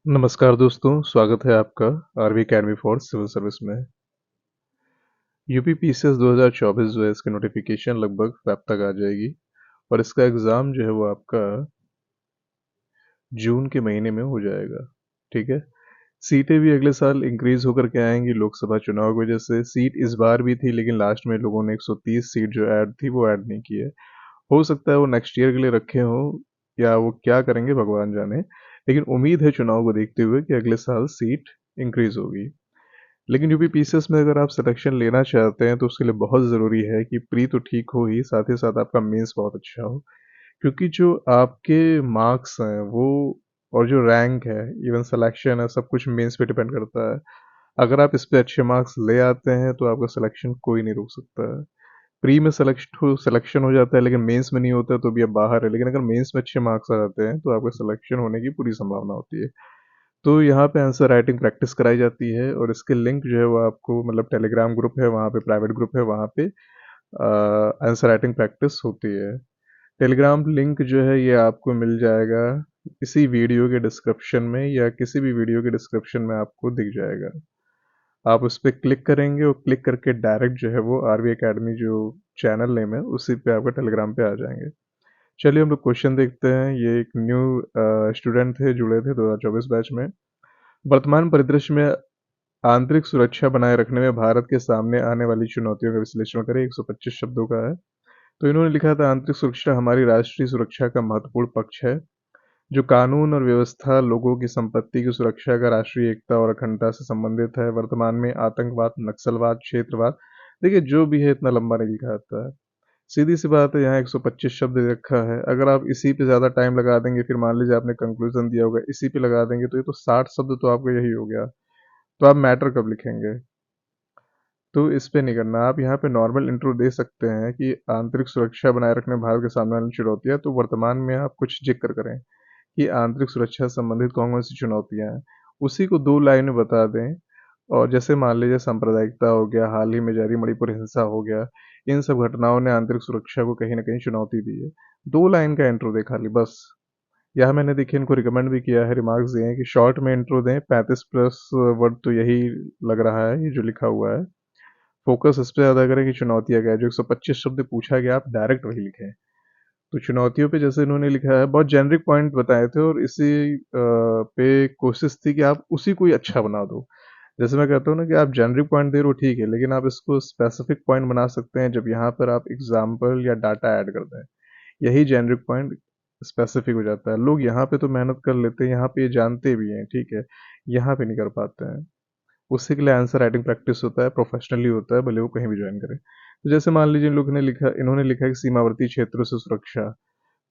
नमस्कार दोस्तों, स्वागत है आपका RV academy for civil service में। यूपी पीसीएस 2024 जो है इसकी नोटिफिकेशन लगभग फेब तक आ जाएगी और इसका एग्ज़ाम जो है वो आपका जून के महीने में हो जाएगा। ठीक है। सीटें भी अगले साल इंक्रीज होकर के आएंगी लोकसभा चुनाव की वजह से। सीट इस बार भी थी लेकिन लास्ट में लोगों ने 130 सीट जो ऐड थी वो ऐड नहीं की है। हो सकता है वो नेक्स्ट ईयर के लिए रखे हों या वो क्या करेंगे भगवान जाने, लेकिन उम्मीद है चुनाव को देखते हुए कि अगले साल सीट इंक्रीज होगी। लेकिन यूपी पीसीएस में अगर आप सिलेक्शन लेना चाहते हैं तो उसके लिए बहुत ज़रूरी है कि प्री तो ठीक हो ही साथ आपका मेंस बहुत अच्छा हो, क्योंकि जो आपके मार्क्स हैं वो और जो रैंक है, इवन सिलेक्शन है, सब कुछ मेंस पे डिपेंड करता है। अगर आप इस पे अच्छे मार्क्स ले आते हैं तो आपका सिलेक्शन कोई नहीं रोक सकता है। प्री में सिलेक्शन हो जाता है लेकिन मेंस में नहीं होता तो भी आप बाहर है, लेकिन अगर मेंस में अच्छे मार्क्स आ जाते हैं तो आपका सिलेक्शन होने की पूरी संभावना होती है। तो यहाँ पे आंसर राइटिंग प्रैक्टिस कराई जाती है और इसके लिंक जो है वो आपको मतलब टेलीग्राम ग्रुप है वहाँ पे, प्राइवेट ग्रुप है वहाँ पे आंसर राइटिंग प्रैक्टिस होती है। टेलीग्राम लिंक जो है ये आपको मिल जाएगा इसी वीडियो के डिस्क्रिप्शन में या किसी भी वीडियो के डिस्क्रिप्शन में आपको दिख जाएगा। आप उस पर क्लिक करेंगे और क्लिक करके डायरेक्ट जो है वो आरवी अकेडमी जो चैनल नेम है उसी पे आपका टेलीग्राम पे आ जाएंगे। चलिए हम लोग क्वेश्चन देखते हैं। ये एक न्यू स्टूडेंट थे, जुड़े थे 2024 बैच में। वर्तमान परिदृश्य में आंतरिक सुरक्षा बनाए रखने में भारत के सामने आने वाली चुनौतियों का विश्लेषण करें। 125 शब्दों का है। तो इन्होंने लिखा था, आंतरिक सुरक्षा हमारी राष्ट्रीय सुरक्षा का महत्वपूर्ण पक्ष है, जो कानून और व्यवस्था, लोगों की संपत्ति की सुरक्षा का राष्ट्रीय एकता और अखंडता से संबंधित है। वर्तमान में आतंकवाद, नक्सलवाद, क्षेत्रवाद, देखिए जो भी है इतना लंबा नहीं लिखा आता है। सीधी सी बात है, यहाँ 125 शब्द दे रखा है। अगर आप इसी पे ज़्यादा टाइम लगा देंगे, फिर मान लीजिए आपने कंक्लूजन दिया होगा इसी पे लगा देंगे, तो ये तो 60 शब्द तो आपका यही हो गया। तो आप मैटर कब लिखेंगे? तो इस पे नहीं करना। आप यहाँ पे नॉर्मल इंट्रो दे सकते हैं कि आंतरिक सुरक्षा बनाए रखने में भारत के सामने वाली चुनौतियाँ, तो वर्तमान में आप कुछ जिक्र करें कि आंतरिक सुरक्षा से संबंधित कौन कौन सी चुनौतियाँ हैं, उसी को 2 लाइन में बता दें। और जैसे मान लीजिए सांप्रदायिकता हो गया, हाल ही में जारी मणिपुर हिंसा हो गया, इन सब घटनाओं ने आंतरिक सुरक्षा को कहीं न कहीं चुनौती दी है। 2 लाइन का इंट्रो दें खाली बस। यहाँ मैंने देखिए इनको रिकमेंड भी किया है, रिमार्क्स दिए हैं कि शॉर्ट में इंट्रो दें, 35 प्लस वर्ड तो यही लग रहा है, ये जो लिखा हुआ है। फोकस इस पे ज़्यादा करें कि चुनौतियाँ क्या है, जो 125 शब्द पूछा गया आप डायरेक्ट वही लिखें। तो चुनौतियों पे जैसे इन्होंने लिखा है, बहुत जेनरिक पॉइंट बताए थे और इसी पे कोशिश थी कि आप उसी को ही अच्छा बना दो। जैसे मैं कहता हूँ ना कि आप जेनरिक पॉइंट दे रहे हो ठीक है, लेकिन आप इसको स्पेसिफिक पॉइंट बना सकते हैं जब यहाँ पर आप एग्जाम्पल या डाटा ऐड करते हैं। यही जेनरिक पॉइंट स्पेसिफिक हो जाता है। लोग यहाँ पे तो मेहनत कर लेते हैं, यहाँ पे ये जानते भी हैं, ठीक है, यहाँ पे नहीं कर पाते हैं। उसी के लिए आंसर राइटिंग प्रैक्टिस होता है, प्रोफेशनली होता है, भले वो कहीं भी ज्वाइन करें। तो जैसे मान लीजिए इन लोगों ने लिखा, इन्होंने लिखा है कि सीमावर्ती क्षेत्रों से सुरक्षा।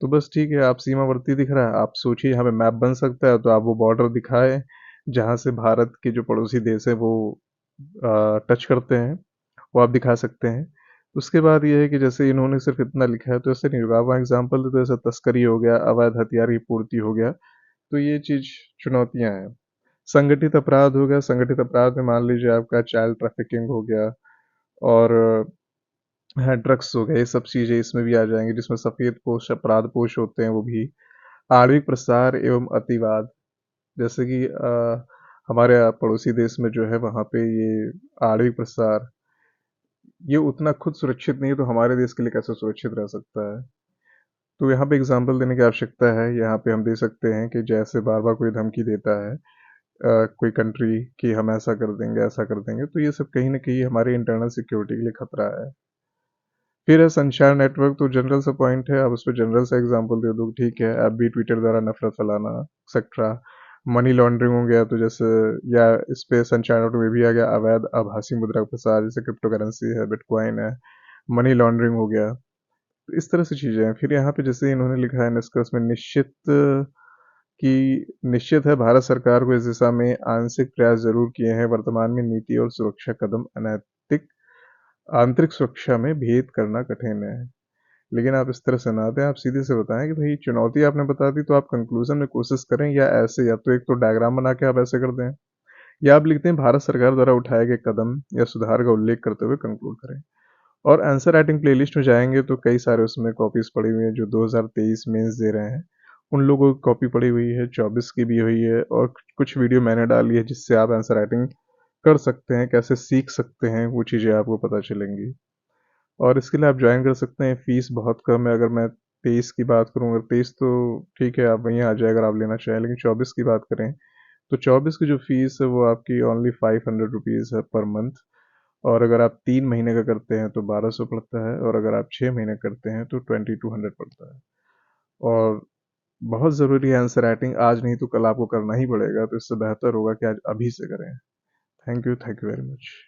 तो बस ठीक है, आप सीमावर्ती दिख रहा है, आप सोचिए यहाँ पे मैप बन सकता है, तो आप वो बॉर्डर दिखाएं जहाँ से भारत के जो पड़ोसी देश है वो टच करते हैं, वो आप दिखा सकते हैं। उसके बाद ये है कि जैसे इन्होंने सिर्फ इतना लिखा है तो ऐसे नहीं होगा। आप वहाँ एग्जाम्पल दे, तो ऐसा तस्करी हो गया, अवैध हथियार की पूर्ति हो गया, तो ये चीज़ चुनौतियाँ हैं। संगठित अपराध हो गया, संगठित अपराध में मान लीजिए आपका चाइल्ड ट्रैफिकिंग हो गया और हाँ ड्रग्स हो गए, ये सब चीज़ें इसमें भी आ जाएंगी, जिसमें सफ़ेद पोश अपराध पोश होते हैं वो भी। आणविक प्रसार एवं अतिवाद, जैसे कि हमारे पड़ोसी देश में जो है वहाँ पे ये आणविक प्रसार, ये उतना खुद सुरक्षित नहीं है, तो हमारे देश के लिए कैसे सुरक्षित रह सकता है? तो यहाँ पे एग्जाम्पल देने की आवश्यकता है। यहाँ पे हम दे सकते हैं कि जैसे बार बार कोई धमकी देता है कोई कंट्री कि हम ऐसा कर देंगे, ऐसा कर देंगे, तो ये सब कहीं ना कहीं हमारे इंटरनल सिक्योरिटी के लिए खतरा है। फिर है संचार नेटवर्क, तो जनरल सा पॉइंट है, आप उस पर जनरल सा एग्जांपल दे दो, ठीक है, आप भी ट्विटर द्वारा नफरत फैलाना एक्सेट्रा। मनी लॉन्ड्रिंग हो गया, तो जैसे या इस पे संचार नेटवर्क में भी आ गया अवैध आभासी मुद्रा का प्रसार, जैसे क्रिप्टो करेंसी है, बिटकॉइन है, मनी लॉन्ड्रिंग हो गया। तो इस तरह से चीज़ें हैं। फिर यहाँ पे जैसे इन्होंने लिखा है निष्कर्ष में, निश्चित है भारत सरकार को इस दिशा में आंशिक प्रयास जरूर किए हैं। वर्तमान में नीति और सुरक्षा कदम अनैतिक, आंतरिक सुरक्षा में भेद करना कठिन है। लेकिन आप इस तरह से ना दें, आप सीधे से बताएं कि भाई चुनौती आपने बता दी, तो आप कंक्लूजन में कोशिश करें, या ऐसे, या तो एक तो डायग्राम बना के आप ऐसे कर दें, या आप लिखते हैं भारत सरकार द्वारा उठाए गए कदम या सुधार का उल्लेख करते हुए कंक्लूड करें। और आंसर राइटिंग प्लेलिस्ट में जाएंगे तो कई सारे उसमें कॉपीज पड़ी हुई हैं जो 2023 मेंस दे रहे हैं, उन लोगों की कॉपी पड़ी हुई है, 24 की भी हुई है, और कुछ वीडियो मैंने डाली है जिससे आप आंसर राइटिंग कर सकते हैं, कैसे सीख सकते हैं, वो चीज़ें आपको पता चलेंगी। और इसके लिए आप ज्वाइन कर सकते हैं। फ़ीस बहुत कम है। अगर मैं 23 की बात करूँ, अगर 23 तो ठीक है, आप वहीं आ जाए अगर आप लेना चाहें, लेकिन 24 की बात करें तो 24 की जो फ़ीस है वो आपकी ओनली 500 रुपीज़ है पर मंथ। और अगर आप 3 महीने का करते हैं तो 1200 पड़ता है, और अगर आप 6 महीने करते हैं तो 2200 पड़ता है। और बहुत ज़रूरी है आंसर राइटिंग, आज नहीं तो कल आपको करना ही पड़ेगा, तो इससे बेहतर होगा कि आज अभी से करें। Thank you very much.